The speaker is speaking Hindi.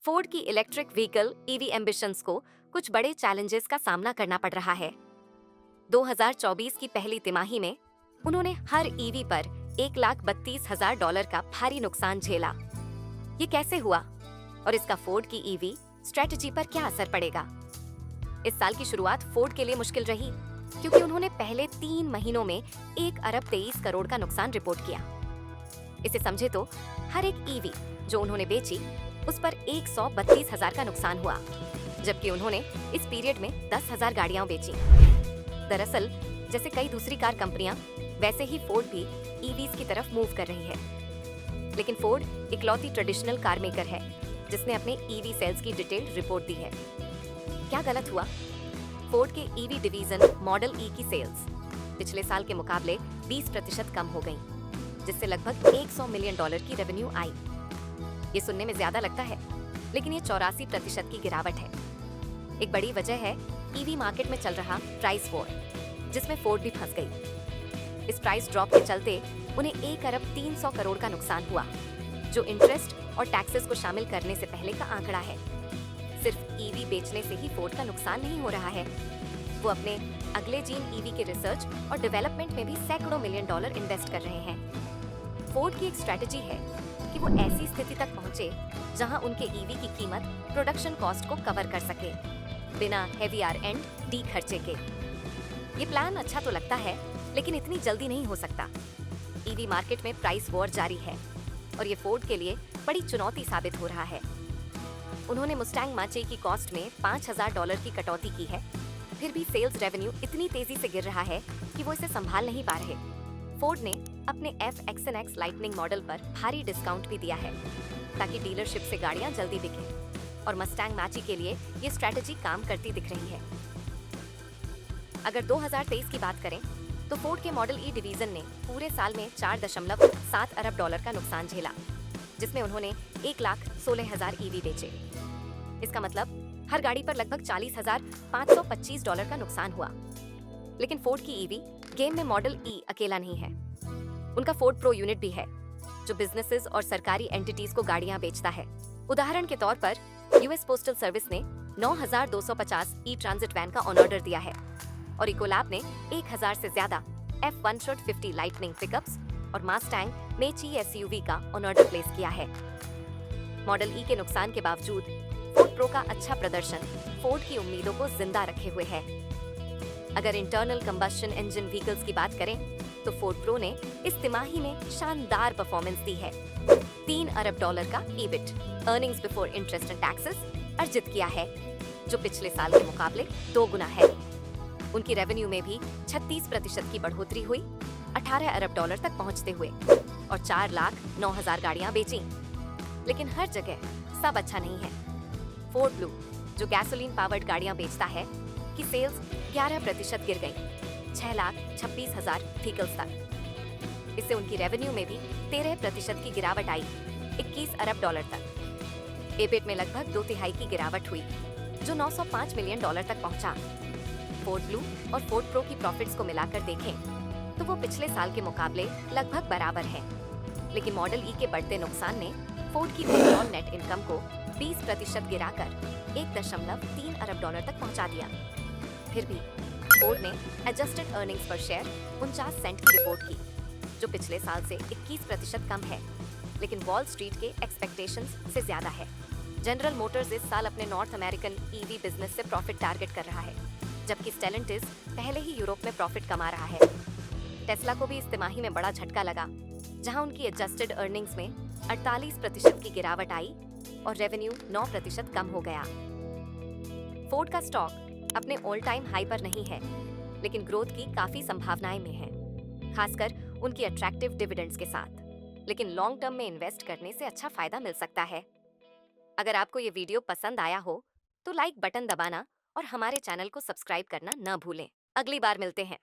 फोर्ड की इलेक्ट्रिक व्हीकल ईवी एम्बिशंस को कुछ बड़े चैलेंजेस का सामना करना पड़ रहा है। 2024 की पहली तिमाही में उन्होंने हर ईवी पर $1,32,000 का भारी नुकसान झेला। ये कैसे हुआ और इसका फोर्ड की ईवी स्ट्रेटजी पर क्या असर पड़ेगा? इस साल की शुरुआत फोर्ड के लिए मुश्किल रही क्योंकि उन्होंने पहले 3 महीनों में 1 अरब 23 करोड़ का नुकसान रिपोर्ट किया। इसे समझे तो हर एक ईवी जो उन्होंने बेची उस पर 132,000 का नुकसान हुआ, जबकि उन्होंने इस पीरियड में 10,000 गाड़ियां बेची। दरअसल जैसे कई दूसरी कार कंपनियां, वैसे ही फोर्ड भी ईवीज की तरफ मूव कर रही है। लेकिन फोर्ड इकलौती ट्रेडिशनल कार मेकर है जिसने अपने ईवी सेल्स की डिटेल्ड रिपोर्ट दी है। क्या गलत हुआ? फोर्ड के ईवी डिवीजन मॉडल ई की सेल्स पिछले साल के मुकाबले 20% कम हो गई, जिससे लगभग $100 मिलियन की रेवेन्यू आई। ये सुनने में ज्यादा लगता है, लेकिन ये 84% की गिरावट है। एक बड़ी वजह है ईवी मार्केट में चल रहा प्राइस वॉर, जिसमें फोर्ड भी फंस गई। इस प्राइस ड्रॉप के चलते उन्हें 1 अरब 300 करोड़ का नुकसान हुआ, जो इंटरेस्ट और टैक्सेस को शामिल करने से पहले का आंकड़ा है। सिर्फ ईवी बेचने से ही फोर्ड का नुकसान नहीं हो रहा है, वो अपने अगले जीन ईवी के रिसर्च और डेवलपमेंट में भी सैकड़ों मिलियन डॉलर इन्वेस्ट कर रहे हैं। फोर्ड की एक स्ट्रेटजी है कि वो ऐसी स्थिति तक पहुंचे जहां उनके ईवी की कीमत प्रोडक्शन कॉस्ट को कवर कर सके, बिना हेवी R&D खर्चे के। ये प्लान अच्छा तो लगता है, लेकिन इतनी जल्दी नहीं हो सकता। ईवी मार्केट में प्राइस वॉर जारी है और ये फोर्ड के लिए बड़ी चुनौती साबित हो रहा है। उन्होंने मुस्टैंग माचे की कॉस्ट में $5,000 की कटौती की है, फिर भी सेल्स रेवेन्यू इतनी तेजी से गिर रहा है कि वो इसे संभाल नहीं पा रहे। फोर्ड ने अपने FXNX लाइटनिंग मॉडल पर भारी डिस्काउंट भी दिया है ताकि डीलरशिप से गाड़ियां जल्दी बिकें, और मस्टैंग मैची के लिए ये स्ट्रेटजी काम करती दिख रही है। अगर 2023 की बात करें तो फोर्ड के मॉडल ई डिवीजन ने पूरे साल में $4.7 अरब का नुकसान झेला, जिसमें उन्होंने 1,16,000 ईवी बेचे। इसका मतलब हर गाड़ी पर लगभग $40,525 का नुकसान हुआ। लेकिन फोर्ड की ईवी गेम में मॉडल ई अकेला नहीं है। उनका फोर्ड प्रो यूनिट भी है, जो बिजनेसेस और सरकारी एंटिटीज को गाड़ियां बेचता है। उदाहरण के तौर पर यूएस पोस्टल सर्विस ने 9,250 ई ट्रांजिट वैन का ऑर्डर दिया है और इकोलैब ने 1,000 से ज्यादा F-150 लाइटनिंग पिकअप्स और मस्टैंग मेची SUV का ऑर्डर प्लेस किया है। मॉडल ई के नुकसान के बावजूद फोर्ड प्रो का अच्छा प्रदर्शन फोर्ड की उम्मीदों को जिंदा रखे हुए है। अगर इंटरनल कंबस्शन इंजन व्हीकल्स की बात करें तो फोर्ड प्रो ने इस तिमाही में शानदार परफॉर्मेंस दी है। $3 अरब का EBIT earnings before interest and taxes अर्जित किया है, जो पिछले साल के मुकाबले 2 गुना है। उनकी रेवेन्यू में भी 36% की बढ़ोतरी हुई, $18 अरब तक पहुंचते हुए, और 4,09,000 गाड़ियां बेची। लेकिन हर जगह सब अच्छा नहीं है। फोर्ड ब्लू, जो गैसोलीन पावर्ड गाड़ियां बेचता है, की सेल्स 11% गिर गई, 6,26,000 व्हीकल्स तक। इससे उनकी रेवेन्यू में भी 13% की गिरावट आई, $21 अरब तक। EBIT में लगभग 2/3 की गिरावट हुई, जो $905 मिलियन तक पहुंचा। फोर्ड ब्लू और फोर्ड प्रो की प्रॉफिट्स को मिलाकर देखें तो वो पिछले साल के मुकाबले लगभग बराबर है। लेकिन मॉडल ई के बढ़ते नुकसान ने फोर्ड की ओवरऑल नेट इनकम को 20% गिराकर $1.3 अरब तक पहुंचा दिया। फिर भी फोर्ड ने एडजस्टेड अर्निंग्स पर शेयर 49 सेंट की रिपोर्ट की, जो पिछले साल से 21% कम है, लेकिन वॉल स्ट्रीट के एक्सपेक्टेशंस से ज्यादा है। जनरल मोटर्स इस साल अपने नॉर्थ अमेरिकन ईवी बिजनेस से प्रॉफिट टारगेट कर रहा है, जबकि स्टेलेंटिस पहले ही यूरोप में प्रॉफिट कमा रहा है। टेस्ला को भी इस तिमाही में बड़ा झटका लगा, जहां उनकी एडजस्टेड अर्निंग्स में 48% की गिरावट आई और रेवेन्यू 9% कम हो गया। फोर्ड का स्टॉक अपने ऑल टाइम हाई पर नहीं है, लेकिन ग्रोथ की काफी संभावनाएं में है, खासकर उनकी अट्रैक्टिव डिविडेंड्स के साथ। लेकिन लॉन्ग टर्म में इन्वेस्ट करने से अच्छा फायदा मिल सकता है। अगर आपको ये वीडियो पसंद आया हो तो लाइक बटन दबाना और हमारे चैनल को सब्सक्राइब करना न भूलें। अगली बार मिलते हैं।